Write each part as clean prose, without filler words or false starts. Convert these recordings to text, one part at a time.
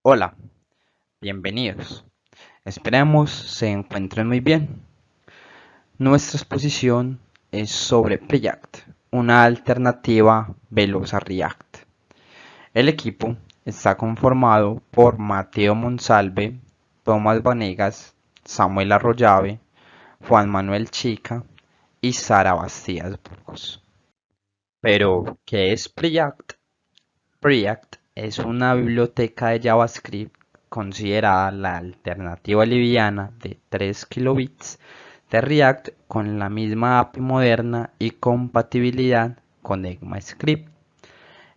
Hola, bienvenidos. Esperemos se encuentren muy bien. Nuestra exposición es sobre Preact, una alternativa veloz a React. El equipo está conformado por Mateo Monsalve, Tomás Vanegas, Samuel Arroyave, Juan Manuel Chica y Sara Bastías Burgos. Pero, ¿qué es Preact? Preact es una biblioteca de JavaScript considerada la alternativa liviana de 3 kilobits de React con la misma API moderna y compatibilidad con ECMAScript.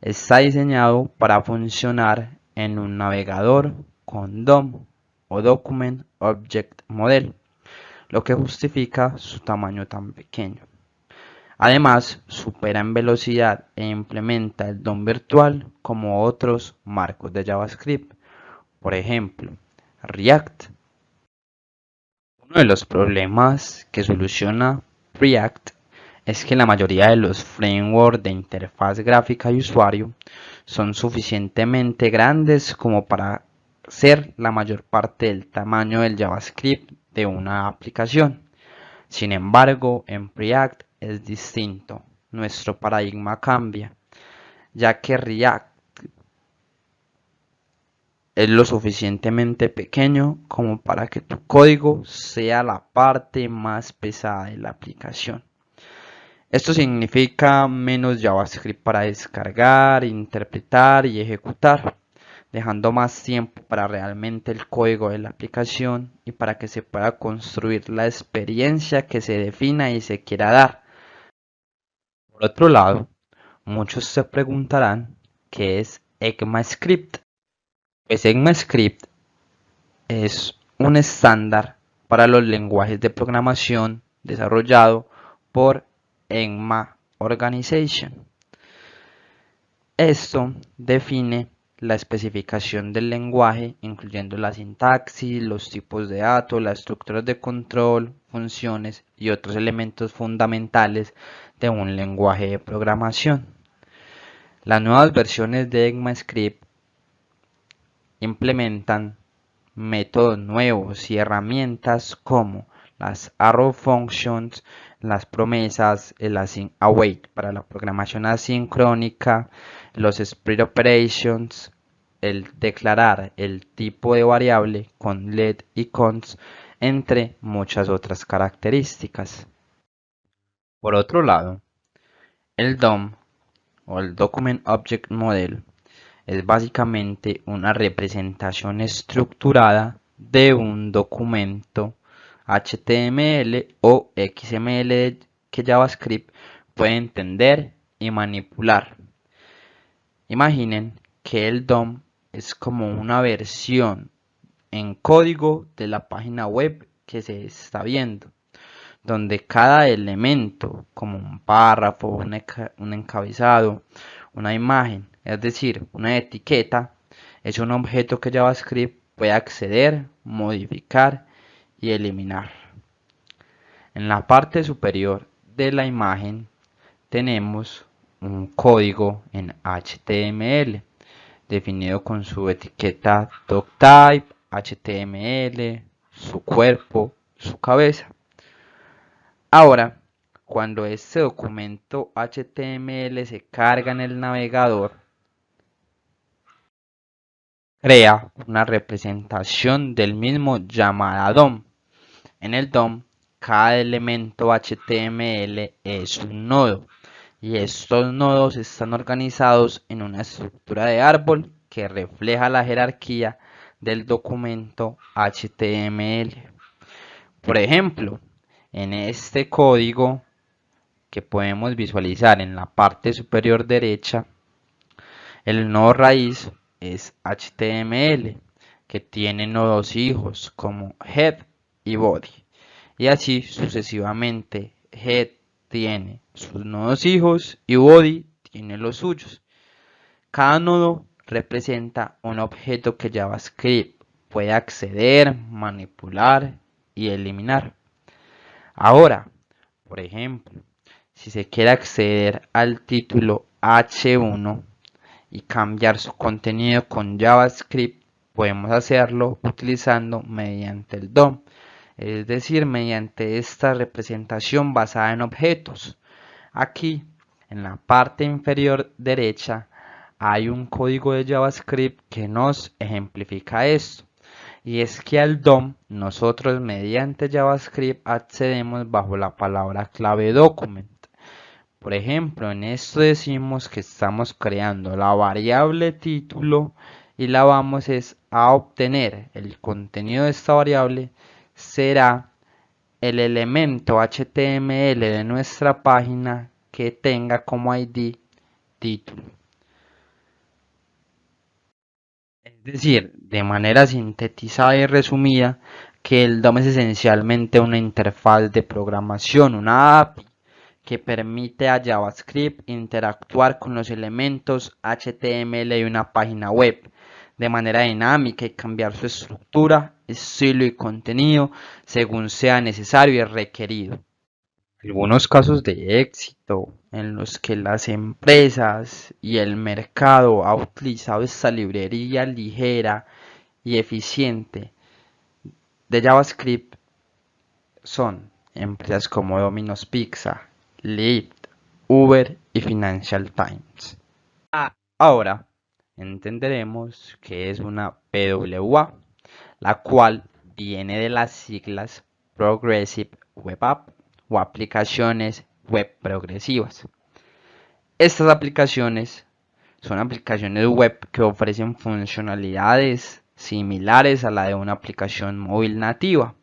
Está diseñado para funcionar en un navegador con DOM o Document Object Model, lo que justifica su tamaño tan pequeño. Además, supera en velocidad e implementa el DOM virtual como otros marcos de JavaScript, por ejemplo, React. Uno de los problemas que soluciona React es que la mayoría de los frameworks de interfaz gráfica y usuario son suficientemente grandes como para ser la mayor parte del tamaño del JavaScript de una aplicación. Sin embargo, en React es distinto. Nuestro paradigma cambia, ya que React es lo suficientemente pequeño como para que tu código sea la parte más pesada de la aplicación. Esto significa menos JavaScript para descargar, interpretar y ejecutar, dejando más tiempo para realmente el código de la aplicación y para que se pueda construir la experiencia que se defina y se quiera dar. Por otro lado, muchos se preguntarán qué es ECMAScript. Pues ECMAScript es un estándar para los lenguajes de programación desarrollado por ECMA Organization. Esto define la especificación del lenguaje, incluyendo la sintaxis, los tipos de datos, las estructuras de control, funciones y otros elementos fundamentales de un lenguaje de programación. Las nuevas versiones de ECMAScript implementan métodos nuevos y herramientas como las arrow functions, las promesas, el await para la programación asincrónica, los split operations, el declarar el tipo de variable con let y cons, entre muchas otras características. Por otro lado, el DOM o el Document Object Model es básicamente una representación estructurada de un documento HTML o XML que JavaScript puede entender y manipular. Imaginen que el DOM es como una versión en código de la página web que se está viendo, donde cada elemento, como un párrafo, un encabezado, una imagen, es decir, una etiqueta, es un objeto que JavaScript puede acceder, modificar y eliminar. En la parte superior de la imagen tenemos un código en HTML definido con su etiqueta doctype, HTML, su cuerpo, su cabeza. Ahora, cuando este documento HTML se carga en el navegador, crea una representación del mismo llamada DOM. En el DOM, cada elemento HTML es un nodo y estos nodos están organizados en una estructura de árbol que refleja la jerarquía del documento HTML. Por ejemplo, en este código que podemos visualizar en la parte superior derecha, el nodo raíz es HTML, que tiene nodos hijos como head y body, y así sucesivamente. Head tiene sus nodos hijos y body tiene los suyos. Cada nodo representa un objeto que JavaScript puede acceder, manipular y eliminar. Ahora, por ejemplo, si se quiere acceder al título H1 y cambiar su contenido con JavaScript, podemos hacerlo utilizando mediante el DOM, es decir, mediante esta representación basada en objetos. Aquí, en la parte inferior derecha, hay un código de JavaScript que nos ejemplifica esto. Y es que al DOM nosotros mediante JavaScript accedemos bajo la palabra clave document. Por ejemplo, en esto decimos que estamos creando la variable título y la vamos a obtener. El contenido de esta variable será el elemento HTML de nuestra página que tenga como ID título. Es decir, de manera sintetizada y resumida, que el DOM es esencialmente una interfaz de programación, una API que permite a JavaScript interactuar con los elementos HTML de una página web de manera dinámica y cambiar su estructura, estilo y contenido según sea necesario y requerido. Algunos casos de éxito en los que las empresas y el mercado ha utilizado esta librería ligera y eficiente de JavaScript son empresas como Domino's Pizza, Lyft, Uber y Financial Times. Ahora entenderemos que es una PWA, la cual viene de las siglas Progressive Web App o aplicaciones web progresivas. Estas aplicaciones son aplicaciones web que ofrecen funcionalidades similares a la de una aplicación móvil nativa,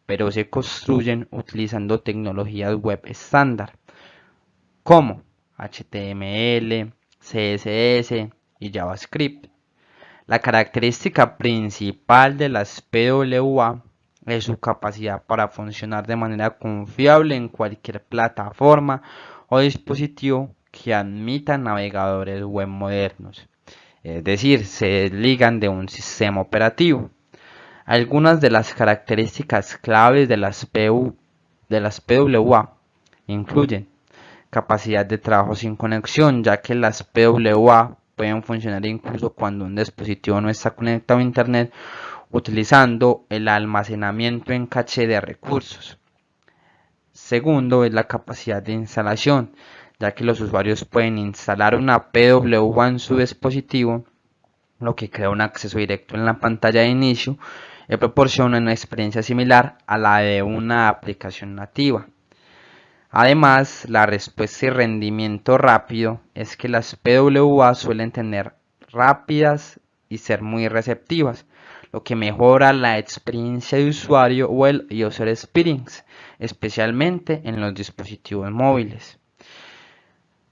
pero se construyen utilizando tecnologías web estándar como HTML, CSS y JavaScript. La característica principal de las PWA es su capacidad para funcionar de manera confiable en cualquier plataforma o dispositivo que admita navegadores web modernos, es decir, se desligan de un sistema operativo. Algunas de las características claves de las PWA incluyen capacidad de trabajo sin conexión, ya que las PWA pueden funcionar incluso cuando un dispositivo no está conectado a internet, utilizando el almacenamiento en caché de recursos. Segundo es la capacidad de instalación, ya que los usuarios pueden instalar una PWA en su dispositivo, lo que crea un acceso directo en la pantalla de inicio y proporciona una experiencia similar a la de una aplicación nativa. Además, la respuesta y rendimiento rápido es que las PWA suelen tener rápidas y ser muy receptivas, lo que mejora la experiencia de usuario o el user experience, especialmente en los dispositivos móviles.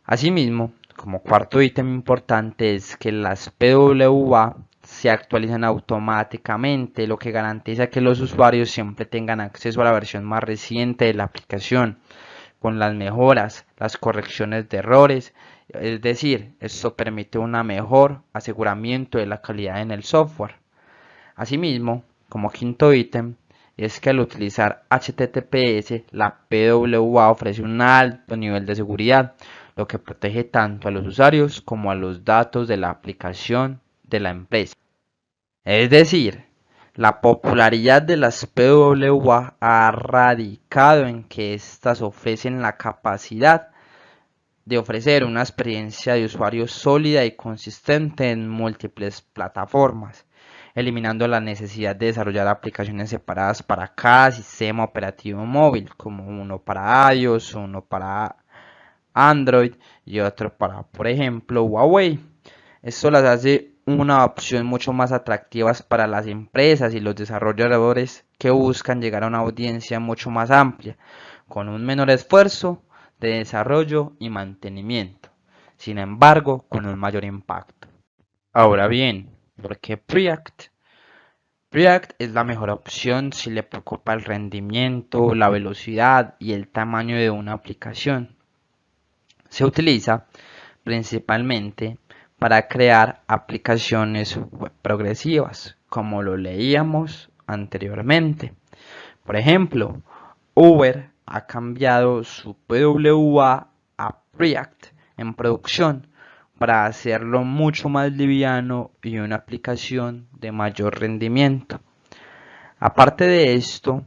Asimismo, como cuarto ítem importante es que las PWA se actualizan automáticamente, lo que garantiza que los usuarios siempre tengan acceso a la versión más reciente de la aplicación, con las mejoras, las correcciones de errores, es decir, esto permite un mejor aseguramiento de la calidad en el software. Asimismo, como quinto ítem, es que al utilizar HTTPS, la PWA ofrece un alto nivel de seguridad, lo que protege tanto a los usuarios como a los datos de la aplicación de la empresa. Es decir, la popularidad de las PWA ha radicado en que éstas ofrecen la capacidad de ofrecer una experiencia de usuario sólida y consistente en múltiples plataformas, eliminando la necesidad de desarrollar aplicaciones separadas para cada sistema operativo móvil, como uno para iOS, uno para Android y otro para, por ejemplo, Huawei. Esto las hace una opción mucho más atractivas para las empresas y los desarrolladores que buscan llegar a una audiencia mucho más amplia, con un menor esfuerzo de desarrollo y mantenimiento, sin embargo, con un mayor impacto. Ahora bien, ¿por qué Preact? Preact es la mejor opción si le preocupa el rendimiento, la velocidad y el tamaño de una aplicación. Se utiliza principalmente para crear aplicaciones web progresivas, como lo leíamos anteriormente. Por ejemplo, Uber ha cambiado su PWA a Preact en producción, para hacerlo mucho más liviano y una aplicación de mayor rendimiento. Aparte de esto,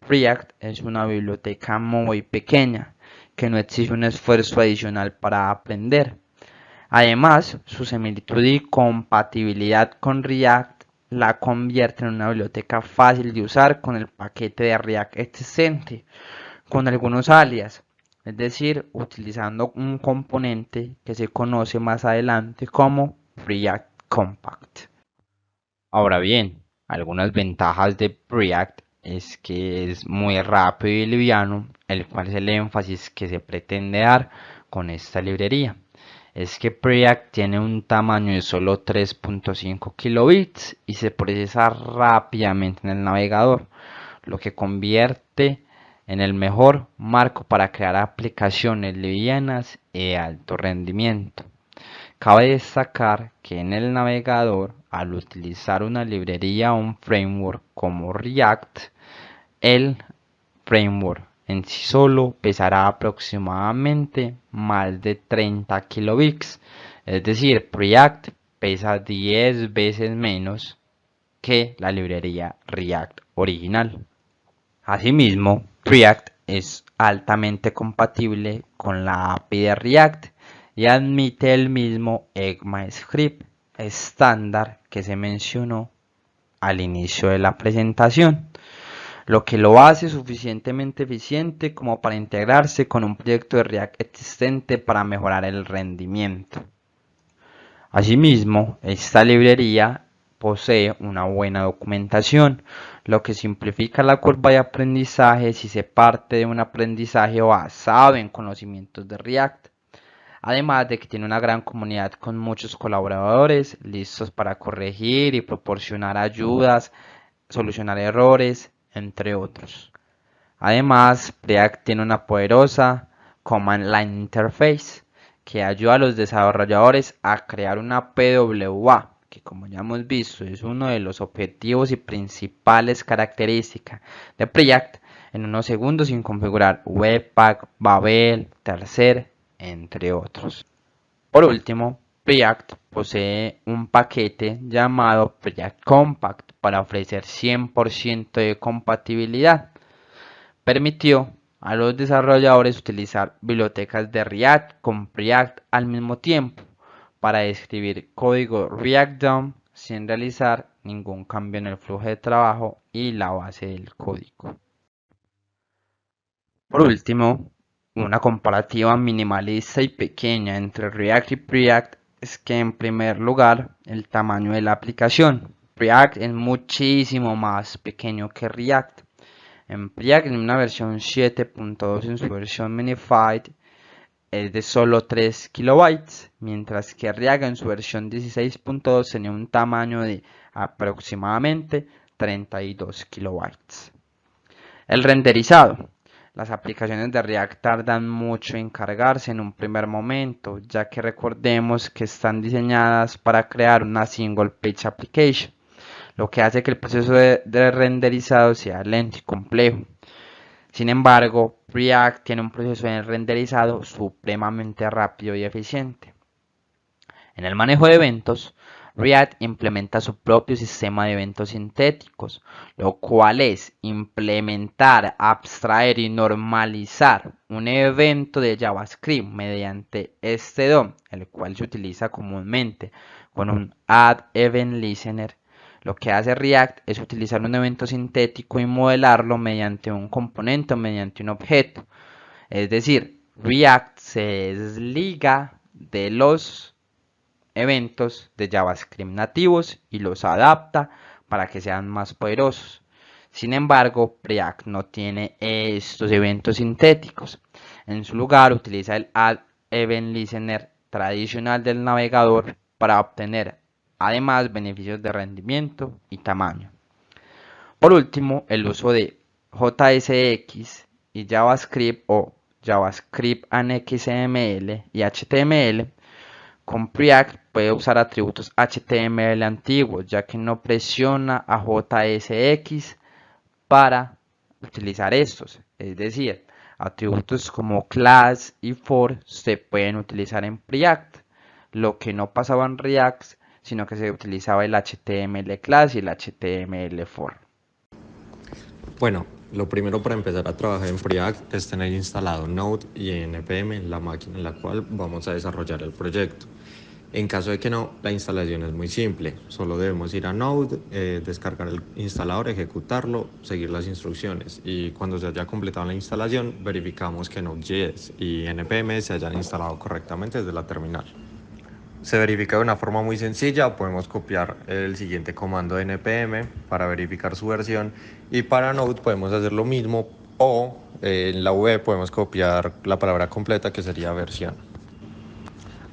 React es una biblioteca muy pequeña que no exige un esfuerzo adicional para aprender. Además, su similitud y compatibilidad con React la convierte en una biblioteca fácil de usar con el paquete de React existente, con algunos alias, es decir, utilizando un componente que se conoce más adelante como React Compact. Ahora bien, algunas ventajas de React es que es muy rápido y liviano, el cual es el énfasis que se pretende dar con esta librería. Es que Preact tiene un tamaño de solo 3.5 kilobits y se procesa rápidamente en el navegador, lo que convierte en el mejor marco para crear aplicaciones livianas y de alto rendimiento. Cabe destacar que en el navegador, al utilizar una librería o un framework como React, el framework en sí solo pesará aproximadamente más de 30 kilobits, es decir, React pesa 10 veces menos que la librería React original. Asimismo, React es altamente compatible con la API de React y admite el mismo ECMAScript estándar que se mencionó al inicio de la presentación, lo que lo hace suficientemente eficiente como para integrarse con un proyecto de React existente para mejorar el rendimiento. Asimismo, esta librería posee una buena documentación, lo que simplifica la curva de aprendizaje si se parte de un aprendizaje basado en conocimientos de React. Además de que tiene una gran comunidad con muchos colaboradores listos para corregir y proporcionar ayudas, solucionar errores, entre otros. Además, Preact tiene una poderosa Command Line Interface que ayuda a los desarrolladores a crear una PWA, que como ya hemos visto es uno de los objetivos y principales características de Preact en unos segundos sin configurar Webpack, Babel, Tercer, entre otros. Por último, Preact posee un paquete llamado Preact Compact para ofrecer 100% de compatibilidad. Permitió a los desarrolladores utilizar bibliotecas de React con Preact al mismo tiempo para escribir código React DOM sin realizar ningún cambio en el flujo de trabajo y la base del código. Por último, una comparativa minimalista y pequeña entre React y Preact es que en primer lugar el tamaño de la aplicación. Preact es muchísimo más pequeño que React. En Preact en una versión 7.2 en su versión Minified es de solo 3 kilobytes, mientras que React en su versión 16.2 tenía un tamaño de aproximadamente 32 kilobytes. El renderizado. Las aplicaciones de React tardan mucho en cargarse en un primer momento, ya que recordemos que están diseñadas para crear una single page application, lo que hace que el proceso de renderizado sea lento y complejo. Sin embargo, React tiene un proceso de renderizado supremamente rápido y eficiente. En el manejo de eventos, React implementa su propio sistema de eventos sintéticos, lo cual es implementar, abstraer y normalizar un evento de JavaScript mediante este DOM, el cual se utiliza comúnmente con un Add Event Listener. Lo que hace React es utilizar un evento sintético y modelarlo mediante un componente o mediante un objeto. Es decir, React se desliga de los eventos de JavaScript nativos y los adapta para que sean más poderosos. Sin embargo, Preact no tiene estos eventos sintéticos. En su lugar, utiliza el Add Event Listener tradicional del navegador para obtener además beneficios de rendimiento y tamaño. Por último, el uso de JSX y JavaScript o JavaScript and XML y HTML. Con Preact puede usar atributos HTML antiguos, ya que no presiona a JSX para utilizar estos. Es decir, atributos como class y for se pueden utilizar en Preact, lo que no pasaba en React, sino que se utilizaba el HTML class y el HTML for. Bueno, lo primero para empezar a trabajar en Preact es tener instalado Node y npm en la máquina en la cual vamos a desarrollar el proyecto. En caso de que no, la instalación es muy simple. Solo debemos ir a Node, descargar el instalador, ejecutarlo, seguir las instrucciones. Y cuando se haya completado la instalación, verificamos que Node.js y npm se hayan instalado correctamente desde la terminal. Se verifica de una forma muy sencilla. Podemos copiar el siguiente comando de npm para verificar su versión, y para Node podemos hacer lo mismo, o en la V podemos copiar la palabra completa, que sería versión.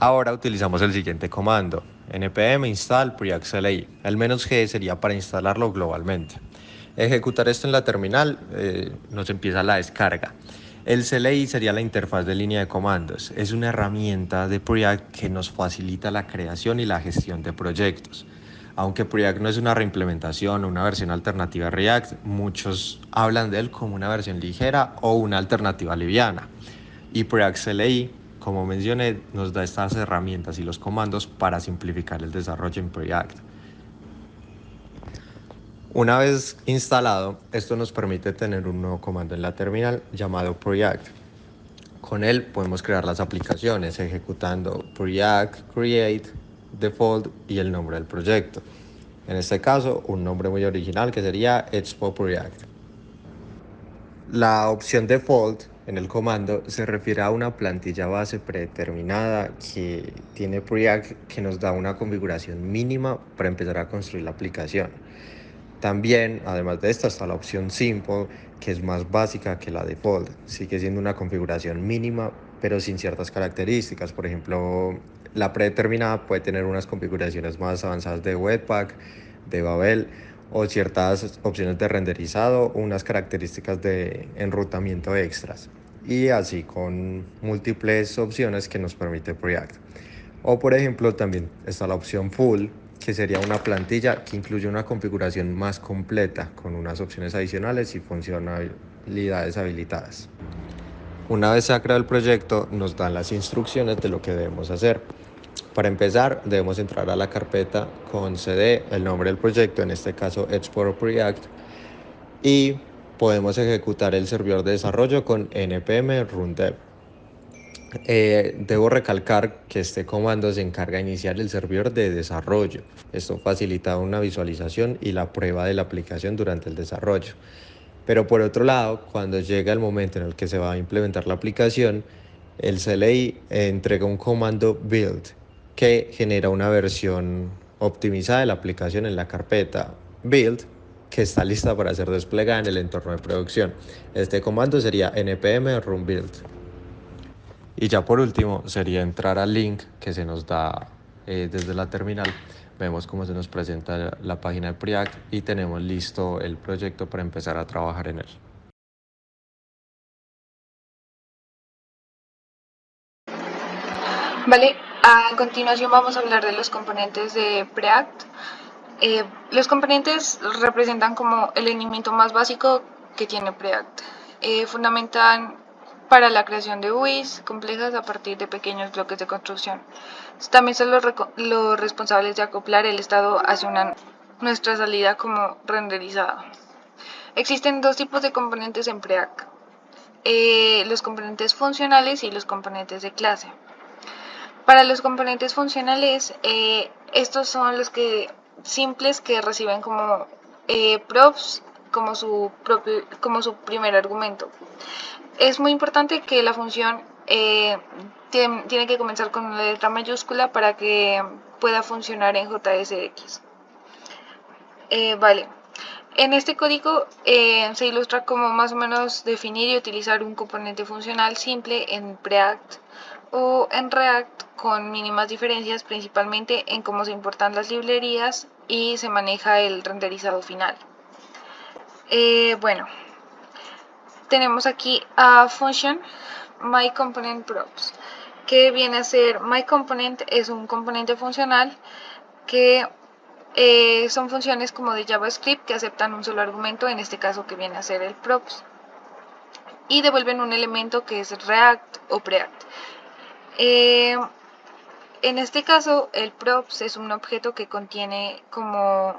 Ahora utilizamos el siguiente comando: npm install preact CLI. El "-g" sería para instalarlo globalmente. Ejecutar esto en la terminal, nos empieza la descarga. El CLI sería la interfaz de línea de comandos. Es una herramienta de Preact que nos facilita la creación y la gestión de proyectos. Aunque Preact no es una reimplementación o una versión alternativa a React, muchos hablan de él como una versión ligera o una alternativa liviana. Y Preact CLI, como mencioné, nos da estas herramientas y los comandos para simplificar el desarrollo en Preact. Una vez instalado, esto nos permite tener un nuevo comando en la terminal llamado Preact. Con él podemos crear las aplicaciones ejecutando Preact create, default y el nombre del proyecto. En este caso, un nombre muy original que sería Expo Preact. La opción default en el comando se refiere a una plantilla base predeterminada que tiene Preact, que nos da una configuración mínima para empezar a construir la aplicación. También, además de esta, está la opción Simple, que es más básica que la default. Sigue siendo una configuración mínima, pero sin ciertas características. Por ejemplo, la predeterminada puede tener unas configuraciones más avanzadas de Webpack, de Babel, o ciertas opciones de renderizado, o unas características de enrutamiento extras. Y así con múltiples opciones que nos permite Preact. O por ejemplo, también está la opción Full, que sería una plantilla que incluye una configuración más completa con unas opciones adicionales y funcionalidades habilitadas. Una vez se ha creado el proyecto, nos dan las instrucciones de lo que debemos hacer. Para empezar, debemos entrar a la carpeta con cd, el nombre del proyecto, en este caso Export Preact, y podemos ejecutar el servidor de desarrollo con npm run dev. Debo recalcar que este comando se encarga de iniciar el servidor de desarrollo. Esto facilita una visualización y la prueba de la aplicación durante el desarrollo. Pero por otro lado, cuando llega el momento en el que se va a implementar la aplicación, el CLI entrega un comando build que genera una versión optimizada de la aplicación en la carpeta build, que está lista para ser desplegada en el entorno de producción. Este comando sería npm run build. Y ya por último sería entrar al link que se nos da desde la terminal. Vemos cómo se nos presenta la página de Preact y tenemos listo el proyecto para empezar a trabajar en él. Vale, a continuación vamos a hablar de los componentes de Preact. Los componentes representan como el elemento más básico que tiene Preact. Fundamentan para la creación de UIs complejas a partir de pequeños bloques de construcción. También son los responsables de acoplar el estado hacia nuestra salida como renderizada. Existen dos tipos de componentes en Preact: los componentes funcionales y los componentes de clase. Para los componentes funcionales, estos son los simples que reciben como props como su primer argumento. Es muy importante que la función tiene que comenzar con una letra mayúscula para que pueda funcionar en JSX. Vale. En este código se ilustra cómo más o menos definir y utilizar un componente funcional simple en Preact o en React, con mínimas diferencias principalmente en cómo se importan las librerías y se maneja el renderizado final. Bueno, tenemos aquí a function myComponentProps, que viene a ser myComponent. Es un componente funcional que son funciones como de JavaScript que aceptan un solo argumento, en este caso que viene a ser el props, y devuelven un elemento que es React o Preact. En este caso, el props es un objeto que contiene como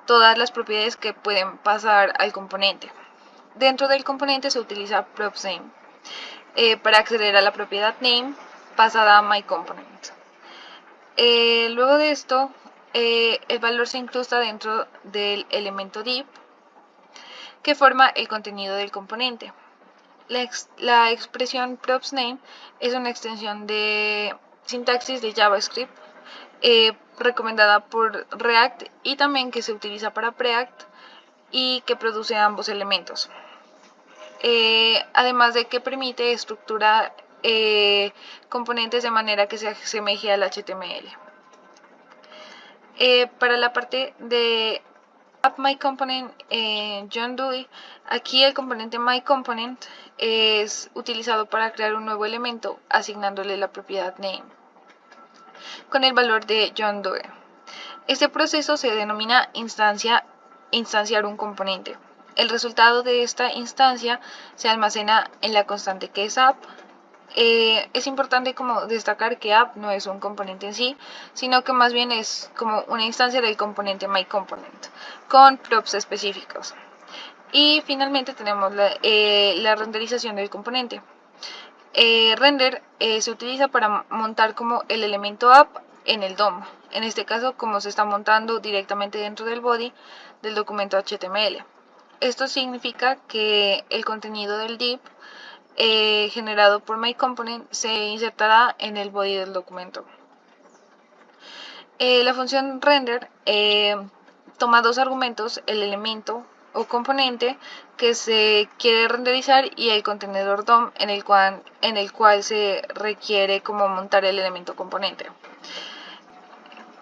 todas las propiedades que pueden pasar al componente. Dentro del componente se utiliza props name para acceder a la propiedad name pasada a myComponent. Luego de esto, el valor se incrusta dentro del elemento div que forma el contenido del componente. La expresión props name es una extensión de sintaxis de JavaScript recomendada por React y también que se utiliza para Preact y que produce ambos elementos. Además de que permite estructurar componentes de manera que se asemeje al HTML. Para la parte de AppMyComponent John Dewey, aquí el componente myComponent es utilizado para crear un nuevo elemento asignándole la propiedad name con el valor de John Doe. Este proceso se denomina instanciar un componente. El resultado de esta instancia se almacena en la constante que es app. Es importante como destacar que app no es un componente en sí, sino que más bien es como una instancia del componente myComponent con props específicos. Y finalmente tenemos la renderización del componente. Render se utiliza para montar como el elemento app en el DOM. En este caso, como se está montando directamente dentro del body del documento HTML. Esto significa que el contenido del div generado por myComponent se insertará en el body del documento. La función render toma dos argumentos, el elemento o componente que se quiere renderizar y el contenedor DOM en el cual se requiere como montar el elemento componente.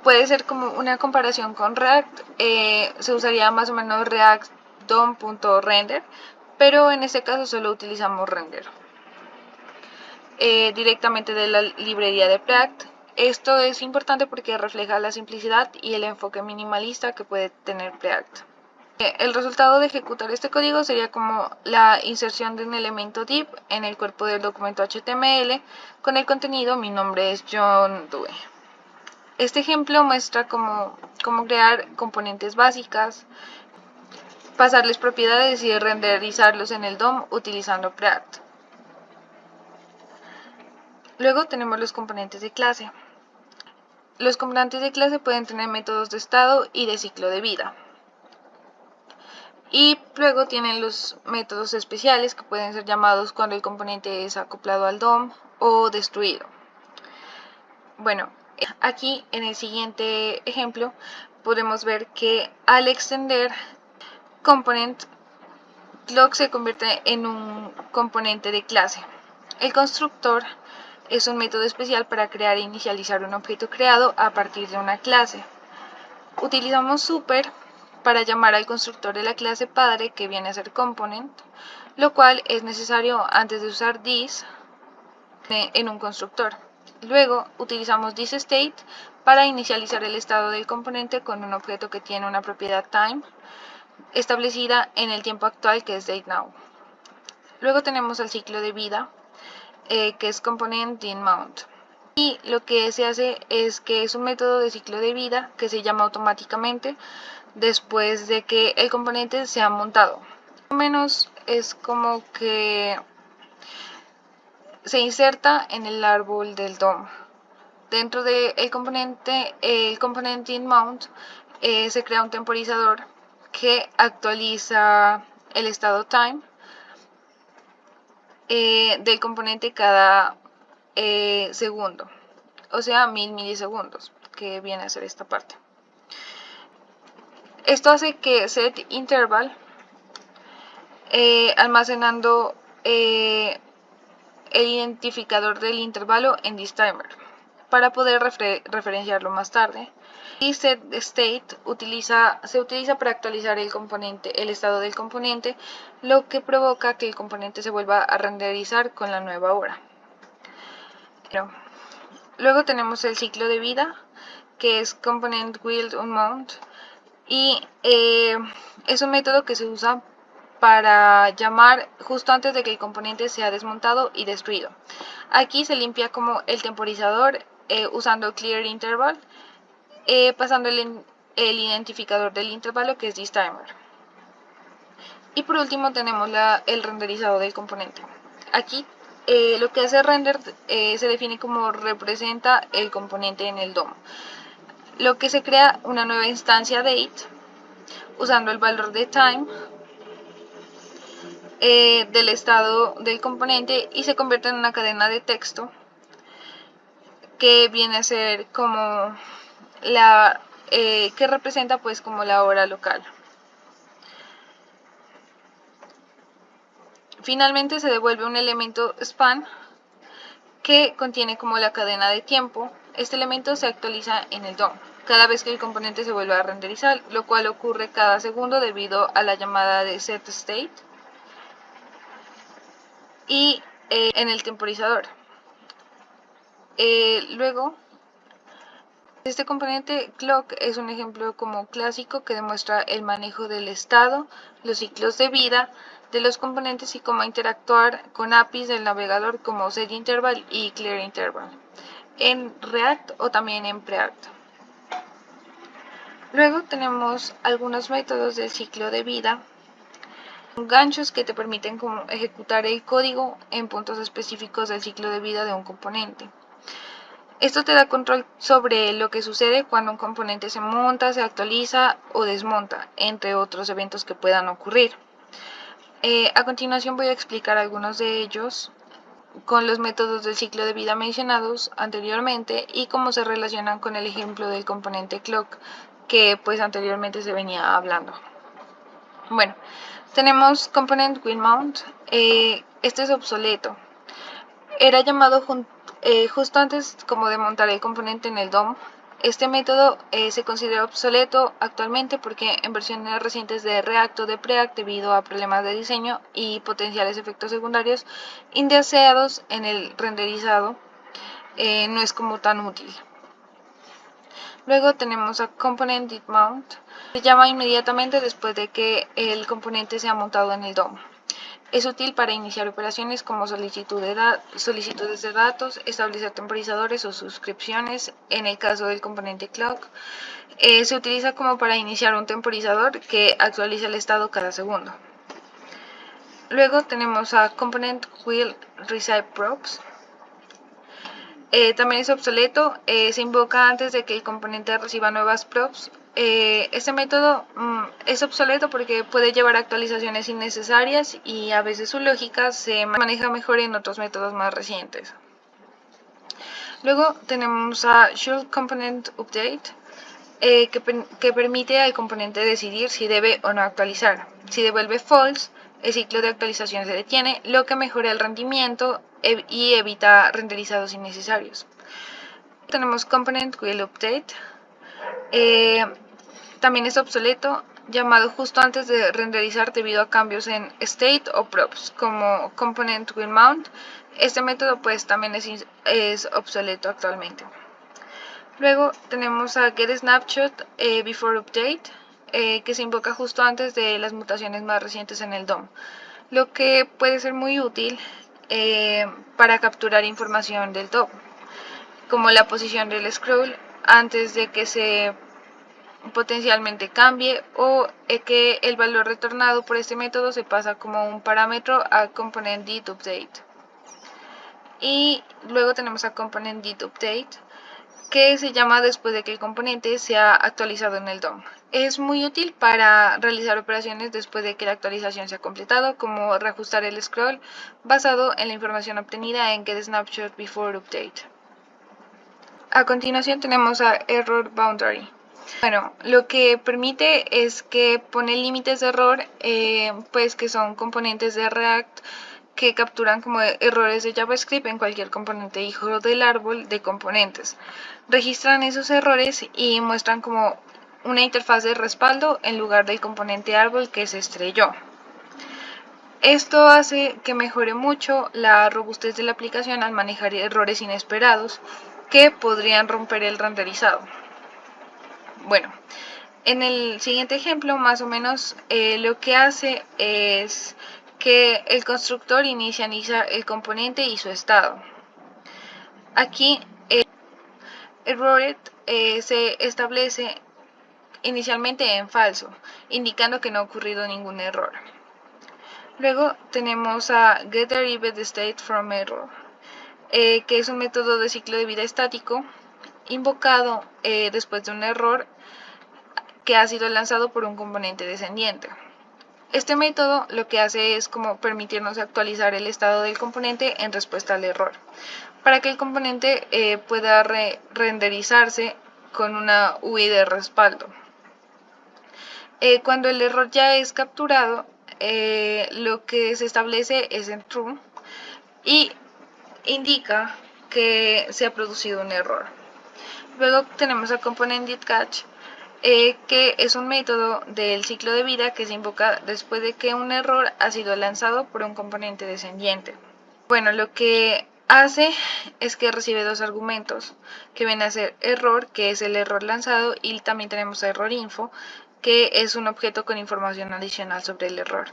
Puede ser como una comparación con React, se usaría más o menos React DOM.render, pero en este caso solo utilizamos render directamente de la librería de Preact. Esto es importante porque refleja la simplicidad y el enfoque minimalista que puede tener Preact. El resultado de ejecutar este código sería como la inserción de un elemento div en el cuerpo del documento HTML con el contenido mi nombre es John Doe. Este ejemplo muestra cómo crear componentes básicas, pasarles propiedades y renderizarlos en el DOM utilizando Preact. Luego tenemos los componentes de clase. Los componentes de clase pueden tener métodos de estado y de ciclo de vida. Y luego tienen los métodos especiales que pueden ser llamados cuando el componente es acoplado al DOM o destruido. Bueno, aquí en el siguiente ejemplo podemos ver que al extender component, clock se convierte en un componente de clase. El constructor es un método especial para crear e inicializar un objeto creado a partir de una clase. Utilizamos super para llamar al constructor de la clase padre que viene a ser component, lo cual es necesario antes de usar this en un constructor. Luego utilizamos thisState para inicializar el estado del componente con un objeto que tiene una propiedad time establecida en el tiempo actual que es dateNow. Luego tenemos el ciclo de vida que es componentInMount. Y lo que se hace es que es un método de ciclo de vida que se llama automáticamente después de que el componente se ha montado. Más o menos es como que se inserta en el árbol del DOM. Dentro del componente, el componente inMount, se crea un temporizador que actualiza el estado time del componente cada segundo, o sea 1000 milisegundos, que viene a ser esta parte. Esto hace que setInterval almacenando el identificador del intervalo en thisTimer para poder referenciarlo más tarde. Y setState se utiliza para actualizar el estado del componente, lo que provoca que el componente se vuelva a renderizar con la nueva hora. Luego tenemos el ciclo de vida, que es componentWillUnMount, y es un método que se usa para llamar justo antes de que el componente sea desmontado y destruido. Aquí se limpia como el temporizador usando clear interval, pasando el identificador del intervalo, que es thisTimer. Y por último tenemos el renderizado del componente. Aquí lo que hace render se define como representa el componente en el DOM. Lo que se crea una nueva instancia date usando el valor de time del estado del componente y se convierte en una cadena de texto que viene a ser como que representa pues como la hora local. Finalmente se devuelve un elemento span que contiene como la cadena de tiempo. Este elemento se actualiza en el DOM cada vez que el componente se vuelve a renderizar, lo cual ocurre cada segundo debido a la llamada de setState y en el temporizador. Luego, este componente clock es un ejemplo como clásico que demuestra el manejo del estado, los ciclos de vida de los componentes y cómo interactuar con APIs del navegador como setInterval y clearInterval en React o también en Preact. Luego tenemos algunos métodos del ciclo de vida, ganchos que te permiten como ejecutar el código en puntos específicos del ciclo de vida de un componente. Esto te da control sobre lo que sucede cuando un componente se monta, se actualiza o desmonta, entre otros eventos que puedan ocurrir. A continuación voy a explicar algunos de ellos con los métodos del ciclo de vida mencionados anteriormente y cómo se relacionan con el ejemplo del componente clock que pues anteriormente se venía hablando. Bueno, tenemos component will mount. Este es obsoleto. Era llamado justo antes como de montar el componente en el DOM. Este método se considera obsoleto actualmente porque en versiones recientes de React o de Preact, debido a problemas de diseño y potenciales efectos secundarios indeseados en el renderizado, no es como tan útil. Luego tenemos a component did mount. Se llama inmediatamente después de que el componente sea montado en el DOM. Es útil para iniciar operaciones como solicitudes de datos, establecer temporizadores o suscripciones. En el caso del componente clock, se utiliza como para iniciar un temporizador que actualiza el estado cada segundo. Luego tenemos a component will receive props. También es obsoleto, se invoca antes de que el componente reciba nuevas props. Este método es obsoleto porque puede llevar actualizaciones innecesarias y a veces su lógica se maneja mejor en otros métodos más recientes. Luego tenemos a should component update, que permite al componente decidir si debe o no actualizar. Si devuelve false, el ciclo de actualización se detiene, lo que mejora el rendimiento y evita renderizados innecesarios. Tenemos component will update. También es obsoleto, llamado justo antes de renderizar debido a cambios en state o props, como component will mount. Este método pues también es obsoleto actualmente. Luego tenemos a getSnapshot before update, que se invoca justo antes de las mutaciones más recientes en el DOM, lo que puede ser muy útil para capturar información del DOM, como la posición del scroll antes de que se potencialmente cambie o que el valor retornado por este método se pasa como un parámetro a component did update. Y luego tenemos a component did update, que se llama después de que el componente sea actualizado en el DOM. Es muy útil para realizar operaciones después de que la actualización se ha completado, como reajustar el scroll basado en la información obtenida en getSnapshot before update. A continuación tenemos a error boundary. Bueno, lo que permite es que pone límites de error, pues que son componentes de React que capturan como errores de JavaScript en cualquier componente hijo del árbol de componentes. Registran esos errores y muestran como una interfaz de respaldo en lugar del componente árbol que se estrelló. Esto hace que mejore mucho la robustez de la aplicación al manejar errores inesperados que podrían romper el renderizado. Bueno, En el siguiente ejemplo, más o menos, lo que hace es que el constructor inicializa el componente y su estado. Aquí, errored se establece inicialmente en falso, indicando que no ha ocurrido ningún error. Luego tenemos a getDerivedStateFromError, que es un método de ciclo de vida estático invocado después de un error que ha sido lanzado por un componente descendiente. Este método lo que hace es como permitirnos actualizar el estado del componente en respuesta al error, para que el componente pueda renderizarse con una UI de respaldo. Cuando el error ya es capturado, lo que se establece es en true y indica que se ha producido un error. Luego tenemos a componentDidCatch, que es un método del ciclo de vida que se invoca después de que un error ha sido lanzado por un componente descendiente. Bueno, lo que hace es que recibe dos argumentos que vienen a ser error, que es el error lanzado, y también tenemos errorinfo, que es un objeto con información adicional sobre el error.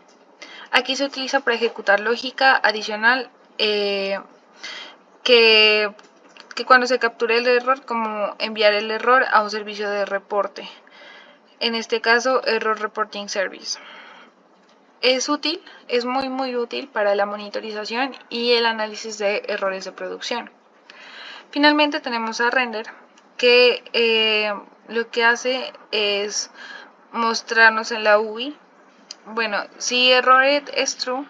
Aquí se utiliza para ejecutar lógica adicional que cuando se capture el error, como enviar el error a un servicio de reporte. En este caso, Error Reporting Service. Es útil, es muy útil para la monitorización y el análisis de errores de producción. Finalmente tenemos a Render, que lo que hace es mostrarnos en la UI, bueno, si errored es true,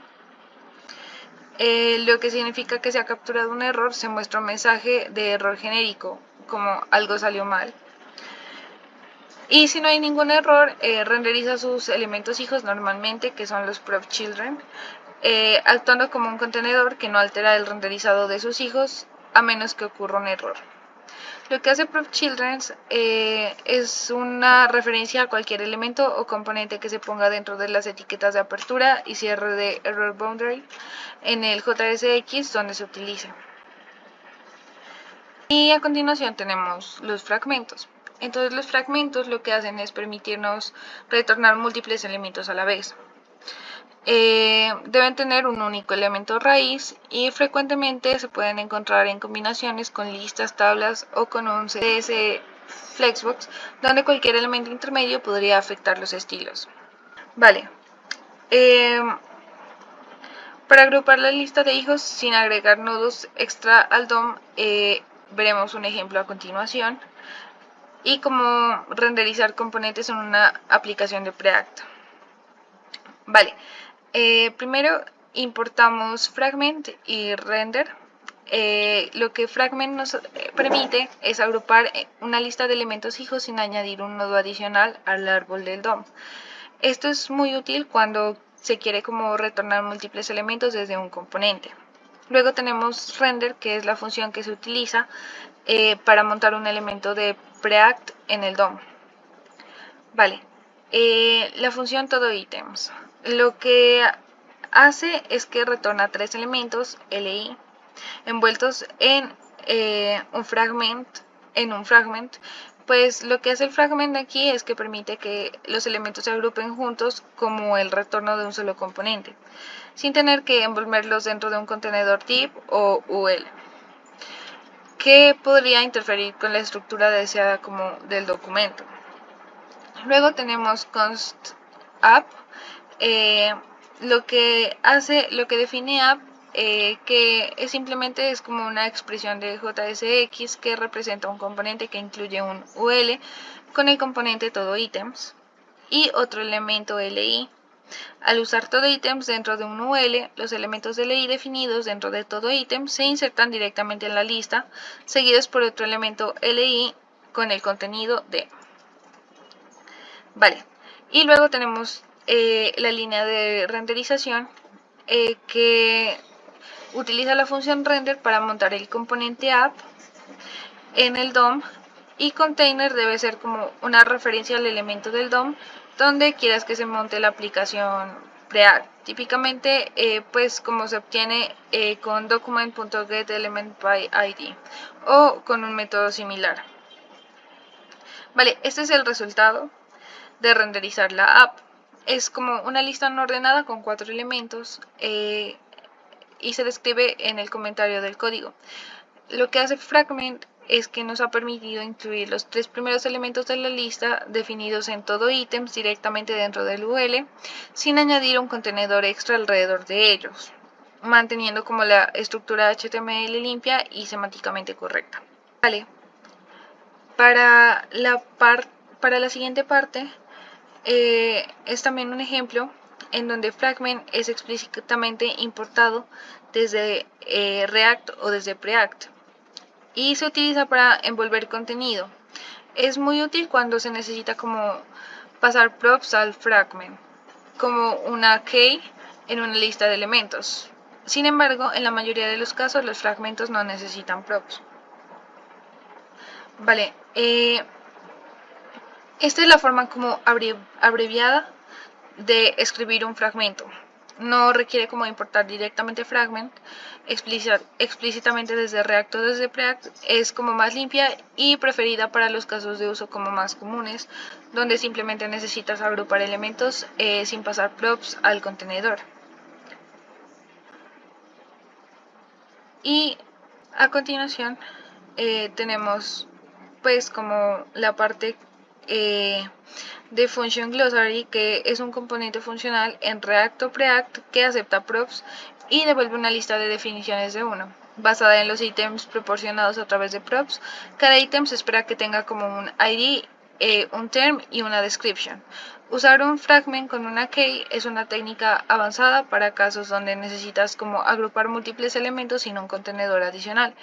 lo que significa que se ha capturado un error, se muestra un mensaje de error genérico, como algo salió mal. Y si no hay ningún error, renderiza sus elementos hijos normalmente, que son los prop_children, actuando como un contenedor que no altera el renderizado de sus hijos a menos que ocurra un error. Lo que hace prop_children es una referencia a cualquier elemento o componente que se ponga dentro de las etiquetas de apertura y cierre de error boundary en el JSX donde se utilice. Y a continuación tenemos los fragmentos. Entonces los fragmentos lo que hacen es permitirnos retornar múltiples elementos a la vez. Deben tener un único elemento raíz y frecuentemente se pueden encontrar en combinaciones con listas, tablas o con un CSS Flexbox, donde cualquier elemento intermedio podría afectar los estilos. Vale. Para agrupar la lista de hijos sin agregar nodos extra al DOM, veremos un ejemplo a continuación y cómo renderizar componentes en una aplicación de Preact. Vale, primero importamos fragment y render. Lo que fragment nos permite es agrupar una lista de elementos hijos sin añadir un nodo adicional al árbol del DOM. Esto es muy útil cuando se quiere como retornar múltiples elementos desde un componente. Luego tenemos render, que es la función que se utiliza para montar un elemento de Preact en el DOM. Vale, la función todoItems. Lo que hace es que retorna tres elementos li envueltos en un fragment. Pues lo que hace el fragment aquí es que permite que los elementos se agrupen juntos como el retorno de un solo componente, sin tener que envolverlos dentro de un contenedor div o UL, que podría interferir con la estructura deseada como del documento. Luego tenemos const_app, lo que define app, que simplemente es como una expresión de JSX que representa un componente que incluye un UL con el componente todoItems y otro elemento li. Al usar todoItems dentro de un UL, los elementos de li definidos dentro de todoItems se insertan directamente en la lista, seguidos por otro elemento li con el contenido de. Vale, y luego tenemos la línea de renderización que utiliza la función render para montar el componente app en el DOM, y container debe ser como una referencia al elemento del DOM donde quieras que se monte la aplicación Preact. Típicamente pues como se obtiene con document.getElementById o con un método similar. Vale, este es el resultado. de renderizar la app. Es como una lista no ordenada con 4 elementos y se describe en el comentario del código. Lo que hace Fragment es que nos ha permitido incluir los 3 primeros elementos de la lista definidos en todo ítems directamente dentro del UL, sin añadir un contenedor extra alrededor de ellos, manteniendo como la estructura HTML limpia y semánticamente correcta. Vale. Para la siguiente parte es también un ejemplo en donde Fragment es explícitamente importado desde React o desde Preact y se utiliza para envolver contenido. Es muy útil cuando se necesita como pasar props al fragment, como una key en una lista de elementos. Sin embargo, en la mayoría de los casos los fragmentos no necesitan props. Vale, esta es la forma como abreviada de escribir un fragmento. No requiere como importar directamente Fragment explícitamente desde React o desde Preact. Es como más limpia y preferida para los casos de uso como más comunes, donde simplemente necesitas agrupar elementos sin pasar props al contenedor. Y a continuación tenemos pues como la parte de Function Glossary, que es un componente funcional en React o Preact que acepta props y devuelve una lista de definiciones de uno. Basada en los ítems proporcionados a través de props, cada ítem se espera que tenga como un ID, un term y una description. Usar un fragment con una key es una técnica avanzada para casos donde necesitas como agrupar múltiples elementos sin un contenedor adicional,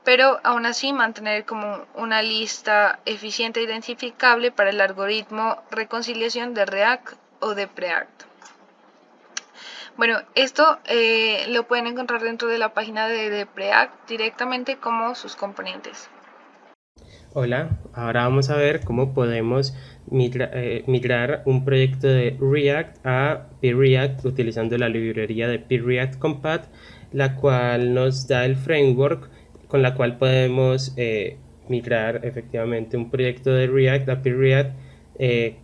pero aún así mantener como una lista eficiente e identificable para el algoritmo reconciliación de React o de Preact. Bueno, esto lo pueden encontrar dentro de la página de Preact directamente como sus componentes. Hola, ahora vamos a ver cómo podemos migrar un proyecto de React a PReact utilizando la librería de PReact Compat, la cual nos da el framework con la cual podemos migrar efectivamente un proyecto de React a PReact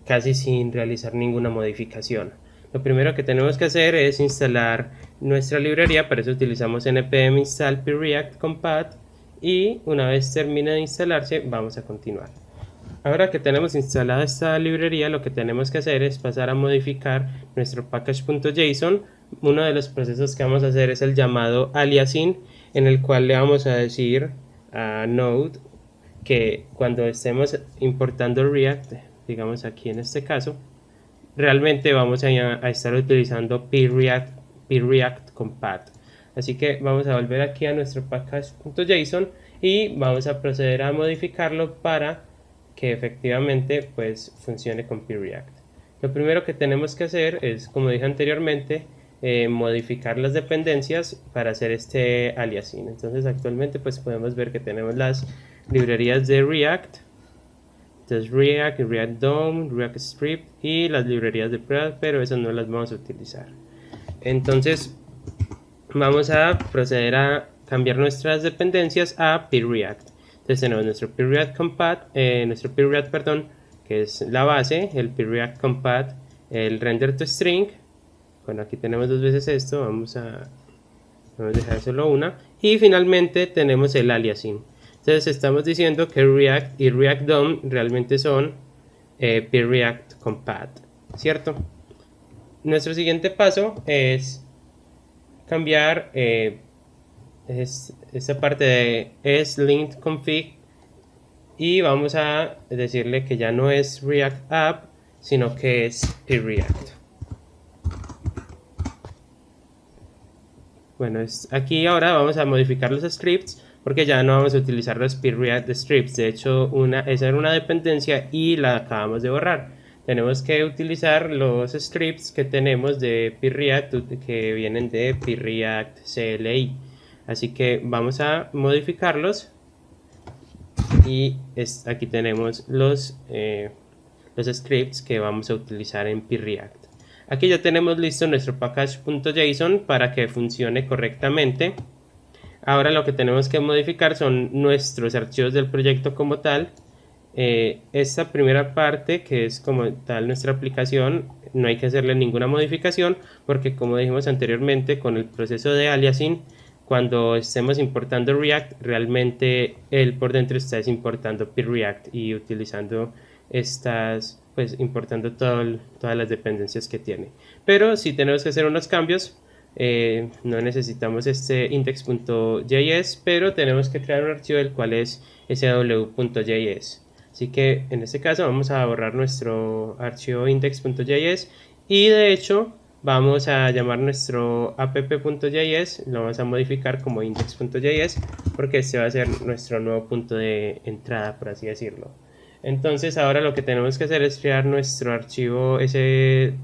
casi sin realizar ninguna modificación. Lo primero que tenemos que hacer es instalar nuestra librería, para eso utilizamos npm install preact compat. Y una vez termine de instalarse, vamos a continuar. Ahora que tenemos instalada esta librería, lo que tenemos que hacer es pasar a modificar nuestro package.json. Uno de los procesos que vamos a hacer es el llamado aliasing, en el cual le vamos a decir a Node que cuando estemos importando React, digamos aquí en este caso, realmente vamos a estar utilizando preact compat. Así que vamos a volver aquí a nuestro package.json y vamos a proceder a modificarlo para que efectivamente pues funcione con preact. Lo primero que tenemos que hacer es, como dije anteriormente, modificar las dependencias para hacer este aliasing. Entonces actualmente pues podemos ver que tenemos las librerías de React, entonces React, React DOM, React Script y las librerías de Preact, pero esas no las vamos a utilizar. Entonces vamos a proceder a cambiar nuestras dependencias a preact. Entonces tenemos nuestro preact compat, que es la base, el preact compat, el render to string. Bueno, aquí tenemos dos veces esto, vamos a dejar solo una. Y finalmente tenemos el aliasing. Entonces estamos diciendo que React y React DOM realmente son preact compat, ¿cierto? Nuestro siguiente paso es cambiar esta parte de sLint config y vamos a decirle que ya no es React App, sino que es preact. Bueno, aquí ahora vamos a modificar los scripts porque ya no vamos a utilizar los preact scripts. De hecho, esa era una dependencia y la acabamos de borrar. Tenemos que utilizar los scripts que tenemos de preact, que vienen de preact CLI. Así que vamos a modificarlos y aquí tenemos los scripts que vamos a utilizar en preact. Aquí ya tenemos listo nuestro package.json para que funcione correctamente. Ahora lo que tenemos que modificar son nuestros archivos del proyecto como tal. esta primera parte, que es como tal nuestra aplicación, no hay que hacerle ninguna modificación porque, como dijimos anteriormente, con el proceso de aliasing, cuando estemos importando React, realmente él por dentro está importando PReact y utilizando estas, pues importando todas las dependencias que tiene. Pero si tenemos que hacer unos cambios, no necesitamos este index.js, pero tenemos que crear un archivo el cual es sw.js. Así que en este caso vamos a borrar nuestro archivo index.js y de hecho vamos a llamar nuestro app.js, lo vamos a modificar como index.js porque este va a ser nuestro nuevo punto de entrada, por así decirlo. Entonces ahora lo que tenemos que hacer es crear nuestro archivo sw.js.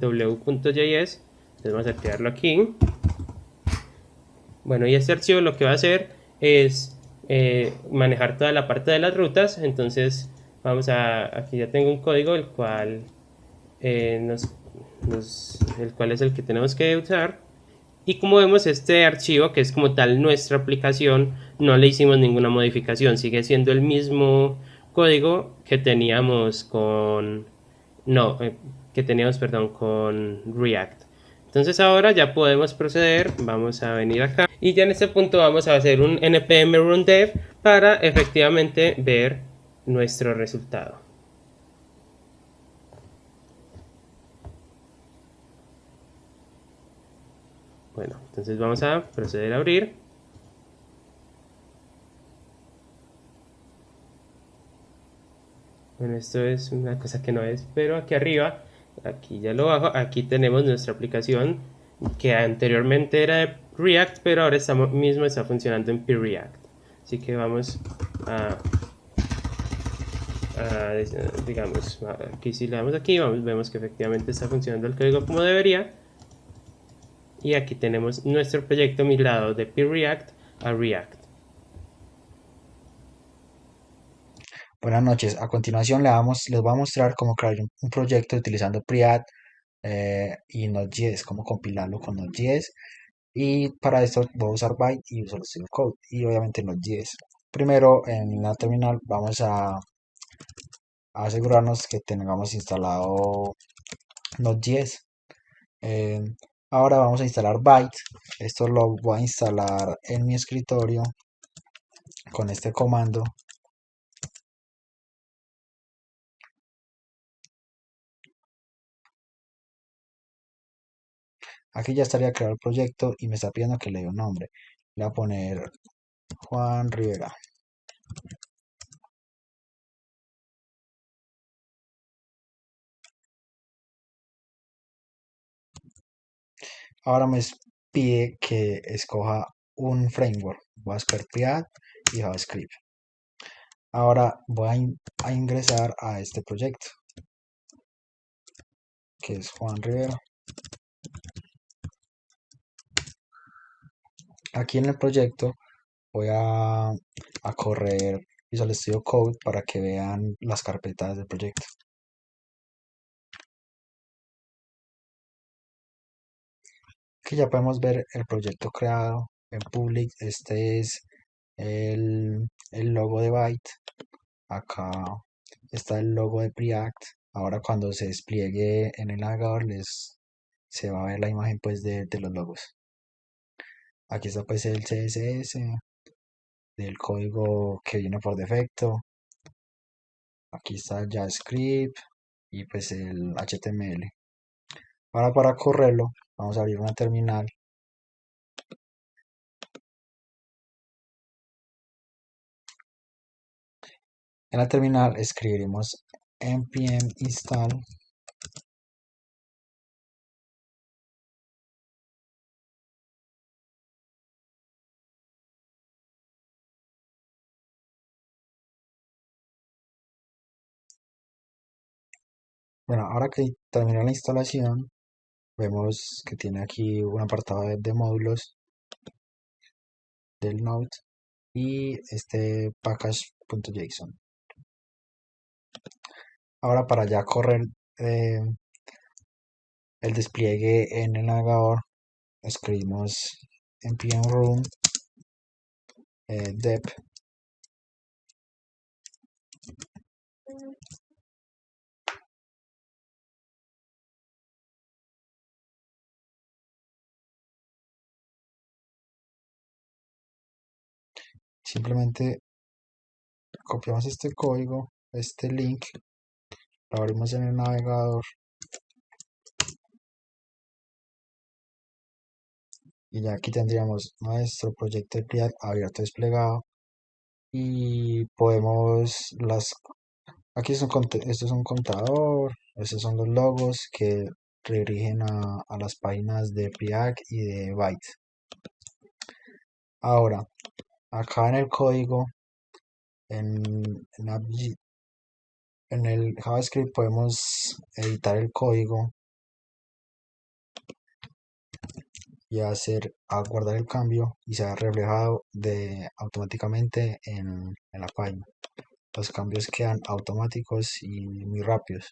Entonces vamos a crearlo aquí. Bueno, y este archivo lo que va a hacer es manejar toda la parte de las rutas. Entonces aquí ya tengo un código el cual el cual es el que tenemos que usar. Y como vemos, este archivo, que es como tal nuestra aplicación, no le hicimos ninguna modificación, sigue siendo el mismo código que teníamos perdón, con React. Entonces ahora ya podemos proceder, vamos a venir acá y ya en este punto vamos a hacer un npm run dev para efectivamente ver nuestro resultado. Bueno, entonces vamos a proceder a abrir. Bueno, esto es una cosa que no es, pero aquí arriba, aquí ya lo bajo, aquí tenemos nuestra aplicación que anteriormente era de React, pero ahora mismo está funcionando en PReact. Así que vamos digamos, aquí si le damos aquí, vemos que efectivamente está funcionando el código como debería. Y aquí tenemos nuestro proyecto migrado de PReact a React. Buenas noches. A continuación les voy a mostrar cómo crear un proyecto utilizando Preact y Node.js, cómo compilarlo con Node.js. Y para esto voy a usar Byte y Visual Studio Code y obviamente Node.js. Primero en la terminal vamos a asegurarnos que tengamos instalado Node.js. Eh, Ahora vamos a instalar Byte. Esto lo voy a instalar en mi escritorio con este comando. Aquí ya estaría creado el proyecto y me está pidiendo que le dé un nombre. Le voy a poner Juan Rivera. Ahora me pide que escoja un framework. Voy a escoger Preact y JavaScript. Ahora voy a ingresar a este proyecto, que es Juan Rivera. Aquí en el proyecto voy a correr Visual Studio Code para que vean las carpetas del proyecto. Aquí ya podemos ver el proyecto creado en public. Este es el logo de Byte. Acá está el logo de Preact. Ahora cuando se despliegue en el navegador se va a ver la imagen pues de los logos. Aquí está pues el CSS del código que viene por defecto. Aquí está el JavaScript y pues el HTML. Ahora para correrlo vamos a abrir una terminal. En la terminal escribiremos npm install Bueno, ahora que terminó la instalación, vemos que tiene aquí un apartado de módulos del Node y este package.json. Ahora para ya correr el despliegue en el navegador, escribimos npm run dev Simplemente copiamos este código, este link, lo abrimos en el navegador y ya aquí tendríamos nuestro proyecto de Preact abierto desplegado y podemos aquí esto es un contador, estos son los logos que redirigen a las páginas de Preact y de Byte. Ahora, acá en el código, en, en en el JavaScript podemos editar el código y guardar el cambio y se ha reflejado automáticamente en la página. Los cambios quedan automáticos y muy rápidos.